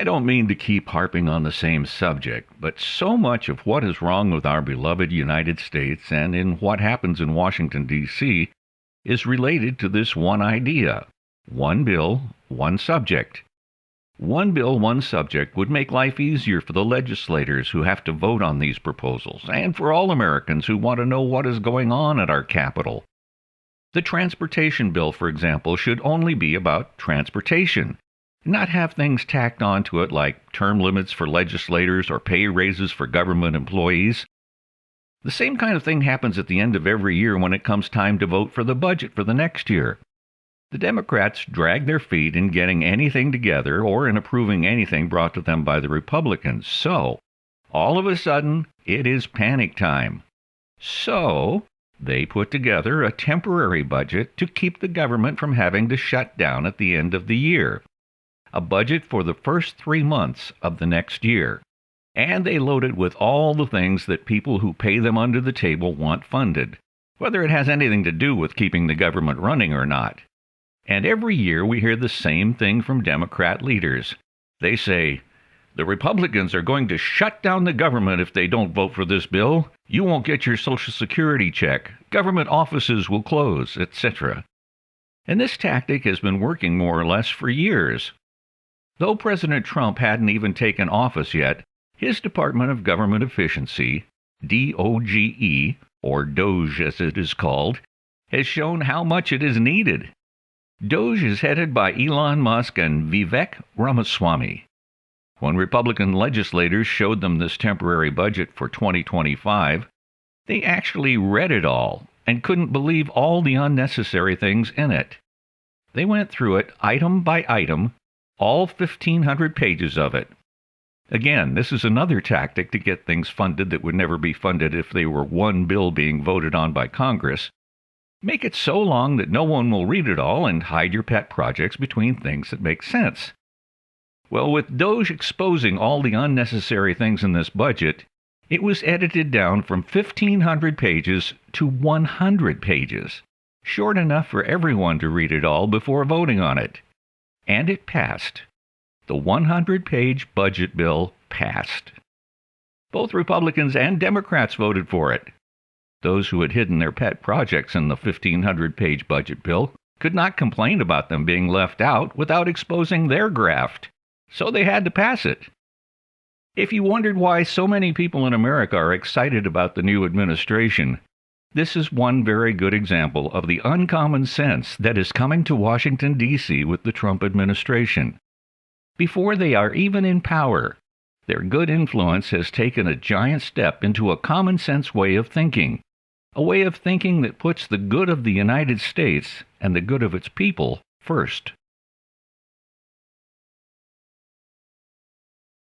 don't mean to keep harping on the same subject, but so much of what is wrong with our beloved United States and in what happens in Washington, D.C. is related to this one idea. One bill, one subject. One bill, one subject would make life easier for the legislators who have to vote on these proposals, and for all Americans who want to know what is going on at our Capitol. The transportation bill, for example, should only be about transportation, not have things tacked onto it like term limits for legislators or pay raises for government employees. The same kind of thing happens at the end of every year when it comes time to vote for the budget for the next year. The Democrats drag their feet in getting anything together or in approving anything brought to them by the Republicans. So, all of a sudden, it is panic time. So, they put together a temporary budget to keep the government from having to shut down at the end of the year. A budget for the first 3 months of the next year. And they load it with all the things that people who pay them under the table want funded, whether it has anything to do with keeping the government running or not. And every year we hear the same thing from Democrat leaders. They say, the Republicans are going to shut down the government if they don't vote for this bill. You won't get your Social Security check. Government offices will close, etc. And this tactic has been working more or less for years. Though President Trump hadn't even taken office yet, his Department of Government Efficiency, D.O.G.E, or D.O.G.E as it is called, has shown how much it is needed. D.O.G.E is headed by Elon Musk and Vivek Ramaswamy. When Republican legislators showed them this temporary budget for 2025, they actually read it all and couldn't believe all the unnecessary things in it. They went through it item by item, all 1,500 pages of it. Again, this is another tactic to get things funded that would never be funded if they were one bill being voted on by Congress. Make it so long that no one will read it all and hide your pet projects between things that make sense. Well, with D.O.G.E exposing all the unnecessary things in this budget, it was edited down from 1,500 pages to 100 pages, short enough for everyone to read it all before voting on it. And it passed. The 100-page budget bill passed. Both Republicans and Democrats voted for it. Those who had hidden their pet projects in the 1,500-page budget bill could not complain about them being left out without exposing their graft, so they had to pass it. If you wondered why so many people in America are excited about the new administration, this is one very good example of the uncommon sense that is coming to Washington, D.C. with the Trump administration. Before they are even in power, their good influence has taken a giant step into a common-sense way of thinking, a way of thinking that puts the good of the United States and the good of its people first.